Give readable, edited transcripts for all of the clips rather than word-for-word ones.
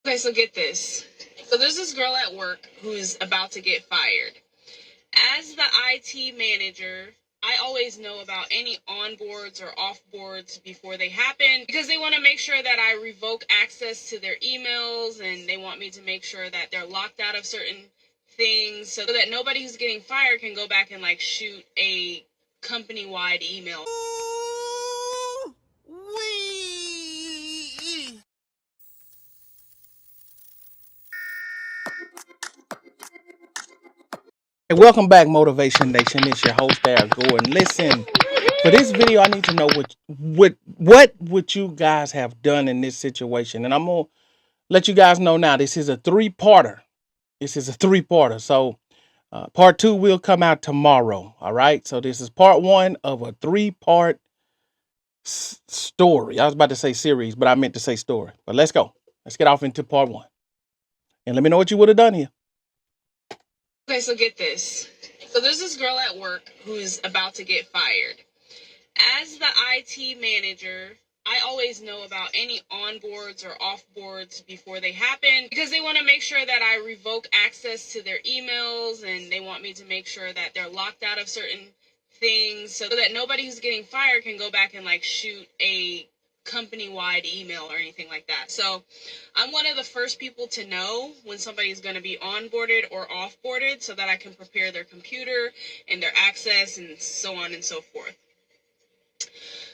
Okay, so get this. So there's this girl at work who's about to get fired. As the IT manager, I always know about any onboards or offboards before they happen because they want to make sure that I revoke access to their emails, and they want me to make sure that they're locked out of certain things so that nobody who's getting fired can go back and like shoot a company-wide email. Hey, welcome back, Motivation Nation. It's your host, Air Gordon. Listen, for this video, I need to know what would you guys have done in this situation, and I'm gonna let you guys know now. This is a three-parter. So part two will come out tomorrow. All right. So this is part one of a three-part story. I was about to say series, but I meant to say story. But let's go. Let's get off into part one, and let me know what you would have done here. Okay, so get this. So there's this girl at work who's about to get fired. As the IT manager, I always know about any onboards or offboards before they happen because they want to make sure that I revoke access to their emails, and they want me to make sure that they're locked out of certain things so that nobody who's getting fired can go back and like shoot a company-wide email or anything like that. So I'm one of the first people to know when somebody's going to be onboarded or offboarded so that I can prepare their computer and their access and so on and so forth.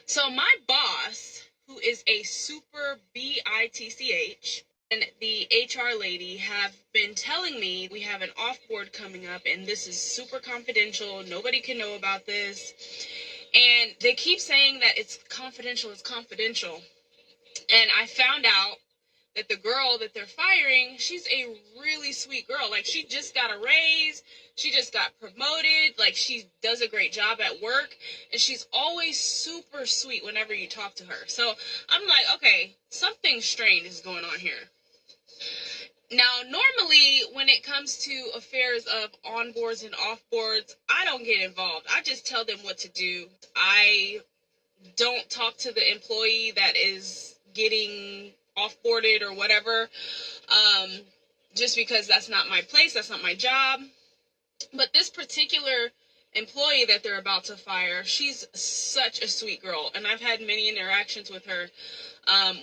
So my boss, who is a super bitch, and the HR lady have been telling me we have an offboard coming up and this is super confidential. Nobody can know about this. And they keep saying that it's confidential. And I found out that the girl that they're firing, she's a really sweet girl. Like, she just got a raise. She just got promoted. Like, she does a great job at work. And she's always super sweet whenever you talk to her. So I'm like, okay, something strange is going on here. Now, normally, when it comes to affairs of onboards and offboards, I don't get involved. I just tell them what to do. I don't talk to the employee that is getting offboarded or whatever, just because that's not my place, that's not my job. But this particular employee that they're about to fire, she's such a sweet girl, and I've had many interactions with her,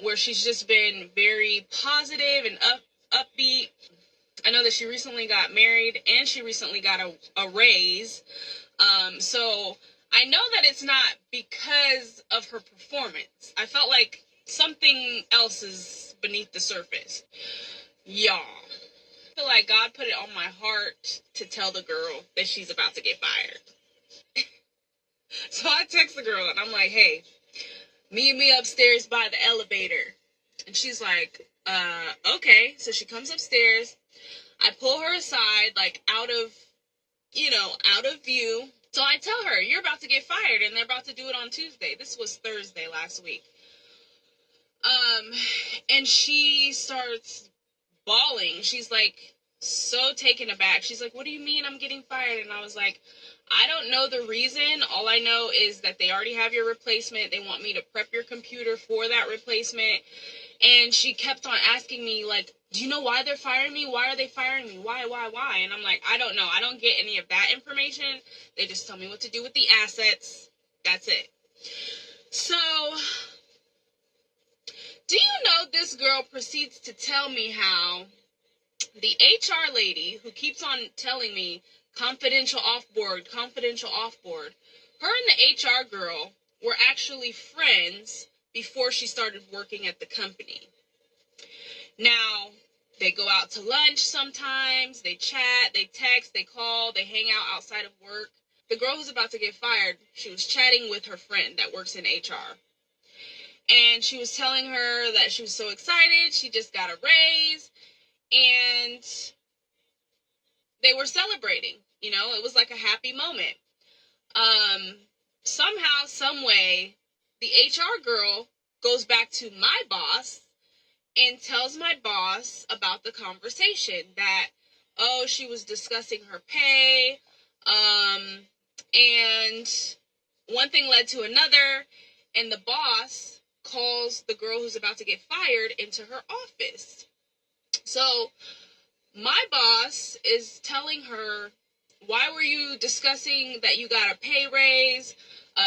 where she's just been very positive and upbeat. I know that she recently got married and she recently got a raise. So I know that it's not because of her performance. I felt like something else is beneath the surface. Y'all, I feel like God put it on my heart to tell the girl that she's about to get fired. So I text the girl and I'm like, hey, meet me upstairs by the elevator. And she's like, okay. So she comes upstairs. I pull her aside, like out of view. So I tell her, you're about to get fired, and they're about to do it on Tuesday. This was Thursday last week. And she starts bawling. She's like so taken aback. She's like, what do you mean I'm getting fired? And I was like, I don't know the reason. All I know is that they already have your replacement. They want me to prep your computer for that replacement. And she kept on asking me, like, do you know why they're firing me? Why are they firing me? Why? And I'm like, I don't know. I don't get any of that information. They just tell me what to do with the assets. That's it. So, do you know this girl proceeds to tell me how the HR lady who keeps on telling me confidential offboard, her and the HR girl were actually friends before she started working at the company. Now, they go out to lunch sometimes, they chat, they text, they call, they hang out outside of work. The girl who's about to get fired, she was chatting with her friend that works in HR. And she was telling her that she was so excited, she just got a raise, and they were celebrating. You know, it was like a happy moment. Somehow, some way, the HR girl goes back to my boss and tells my boss about the conversation that, oh, she was discussing her pay, and one thing led to another, and the boss calls the girl who's about to get fired into her office. So my boss is telling her, why were you discussing that you got a pay raise?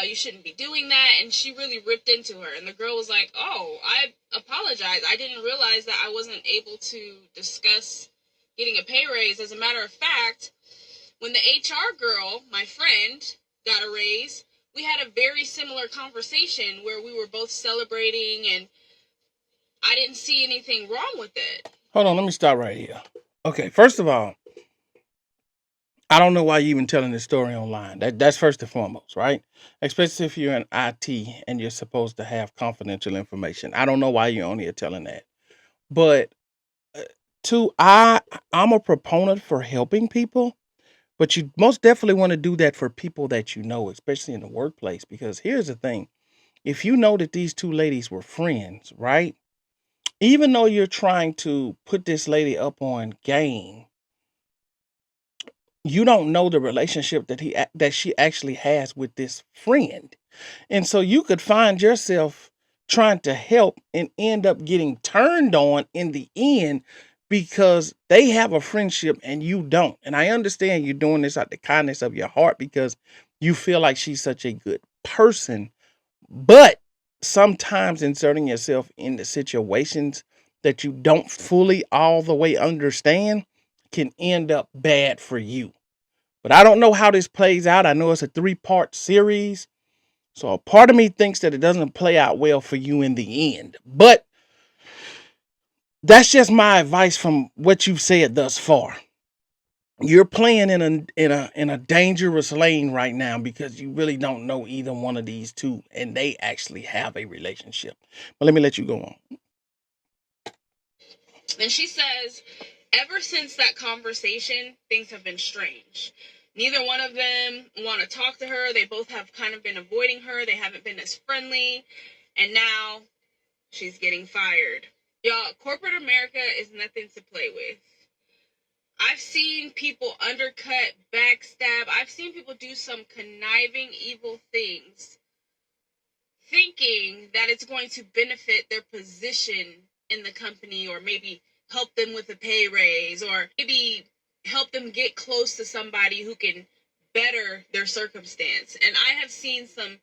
You shouldn't be doing that. And she really ripped into her. And the girl was like, oh, I apologize. I didn't realize that I wasn't able to discuss getting a pay raise. As a matter of fact, when the HR girl, my friend, got a raise, we had a very similar conversation where we were both celebrating, and I didn't see anything wrong with it. Hold on, let me stop right here. Okay, first of all, I don't know why you even telling this story online. That's first and foremost, right? Especially if you're in IT and you're supposed to have confidential information. I don't know why you're on here telling that. But uh, two, I'm a proponent for helping people, but you most definitely want to do that for people that you know, especially in the workplace. Because here's the thing: if you know that these two ladies were friends, right? Even though you're trying to put this lady up on game, you don't know the relationship that she actually has with this friend. And so you could find yourself trying to help and end up getting turned on in the end because they have a friendship and you don't. And I understand you're doing this out the kindness of your heart because you feel like she's such a good person. But sometimes inserting yourself into situations that you don't fully all the way understand can end up bad for you. But I don't know how this plays out. I know it's a 3-part series. So a part of me thinks that it doesn't play out well for you in the end. But that's just my advice from what you've said thus far. You're playing in a dangerous lane right now because you really don't know either one of these two and they actually have a relationship. But let me let you go on. And she says, ever since that conversation, things have been strange. Neither one of them want to talk to her. They both have kind of been avoiding her. They haven't been as friendly. And now she's getting fired. Y'all, corporate America is nothing to play with. I've seen people undercut, backstab. I've seen people do some conniving, evil things, thinking that it's going to benefit their position in the company, or maybe help them with a pay raise, or maybe help them get close to somebody who can better their circumstance. And I have seen some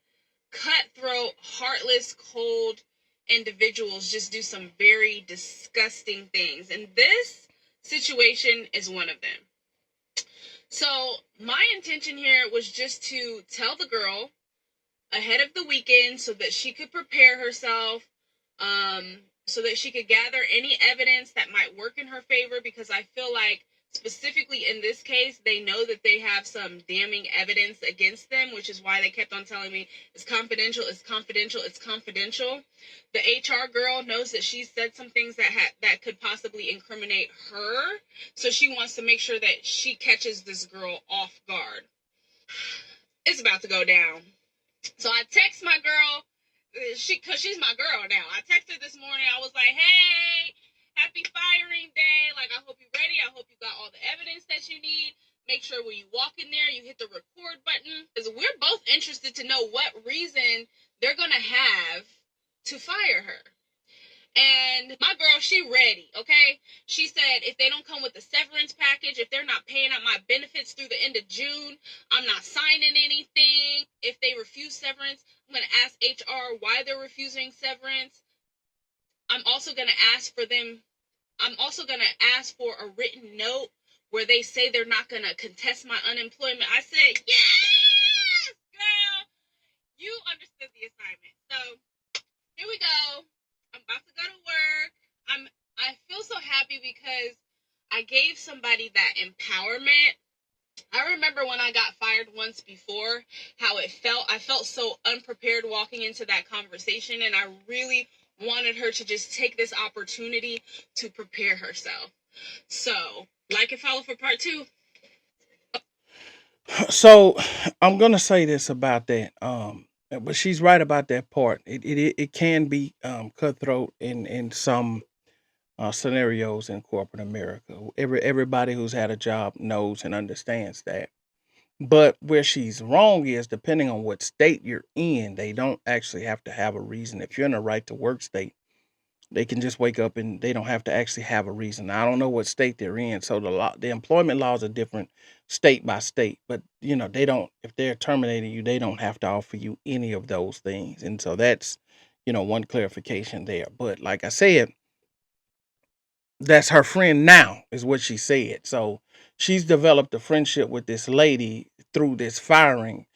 cutthroat, heartless, cold individuals just do some very disgusting things. And this situation is one of them. So my intention here was just to tell the girl ahead of the weekend so that she could prepare herself, so that she could gather any evidence that might work in her favor, because I feel like specifically in this case, they know that they have some damning evidence against them, which is why they kept on telling me it's confidential, it's confidential, it's confidential. The HR girl knows that she said some things that could possibly incriminate her, so she wants to make sure that she catches this girl off guard. It's about to go down. So I text my girl, cause she's my girl now. I texted her this morning. I was like, hey, happy firing day. Like, I hope you're ready. I hope you got all the evidence that you need. Make sure when you walk in there, you hit the record button. Because we're both interested to know what reason they're going to have to fire her. And my girl, she ready, okay? She said if they don't come with the severance package, if they're not paying out my benefits through the end of June, I'm not signing anything. If they refuse severance, I'm going to ask HR why they're refusing severance. I'm also going to ask for a written note where they say they're not going to contest my unemployment. I said, yes, girl, you understood the assignment. So here we go. I'm about to go to work. I feel so happy because I gave somebody that empowerment. I remember when I got fired once before, how it felt. I felt so unprepared walking into that conversation, and I really wanted her to just take this opportunity to prepare herself. So, like and follow for part 2. So I'm gonna say this about that. But she's right about that part. It can be cutthroat in some scenarios in corporate America. Everybody who's had a job knows and understands that. But where she's wrong is depending on what state you're in, they don't actually have to have a reason. If you're in a right to work state, They can just wake up and they don't have to actually have a reason. Now, I don't know what state they're in, so the employment laws are different state by state. But they don't. If they're terminating you, they don't have to offer you any of those things. And so that's one clarification there. But like I said, that's her friend now, is what she said. So she's developed a friendship with this lady through this firing.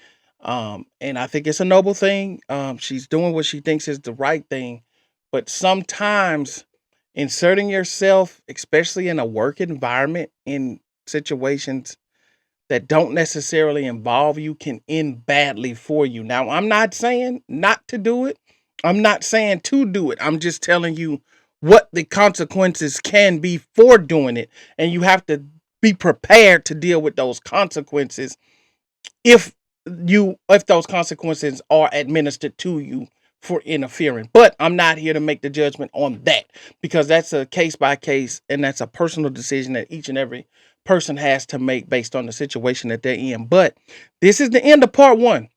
And I think it's a noble thing. She's doing what she thinks is the right thing. But sometimes inserting yourself, especially in a work environment, in situations that don't necessarily involve you, can end badly for you. Now, I'm not saying not to do it. I'm not saying to do it. I'm just telling you what the consequences can be for doing it. And you have to be prepared to deal with those consequences if those consequences are administered to you for interfering. But I'm not here to make the judgment on that, because that's a case by case, and that's a personal decision that each and every person has to make based on the situation that they're in. But this is the end of part 1.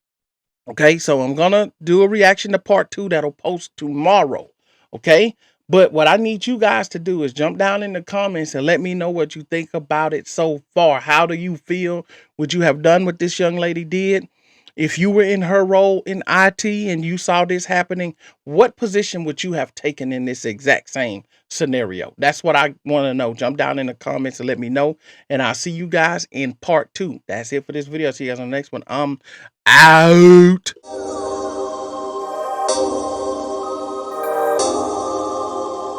Okay, so I'm gonna do a reaction to part 2 that'll post tomorrow. Okay, but what I need you guys to do is jump down in the comments and let me know what you think about it so far. How do you feel? Would you have done what this young lady did? If you were in her role in IT and you saw this happening, what position would you have taken in this exact same scenario? That's what I want to know. Jump down in the comments and let me know. And I'll see you guys in part 2. That's it for this video. I'll see you guys on the next one. I'm out.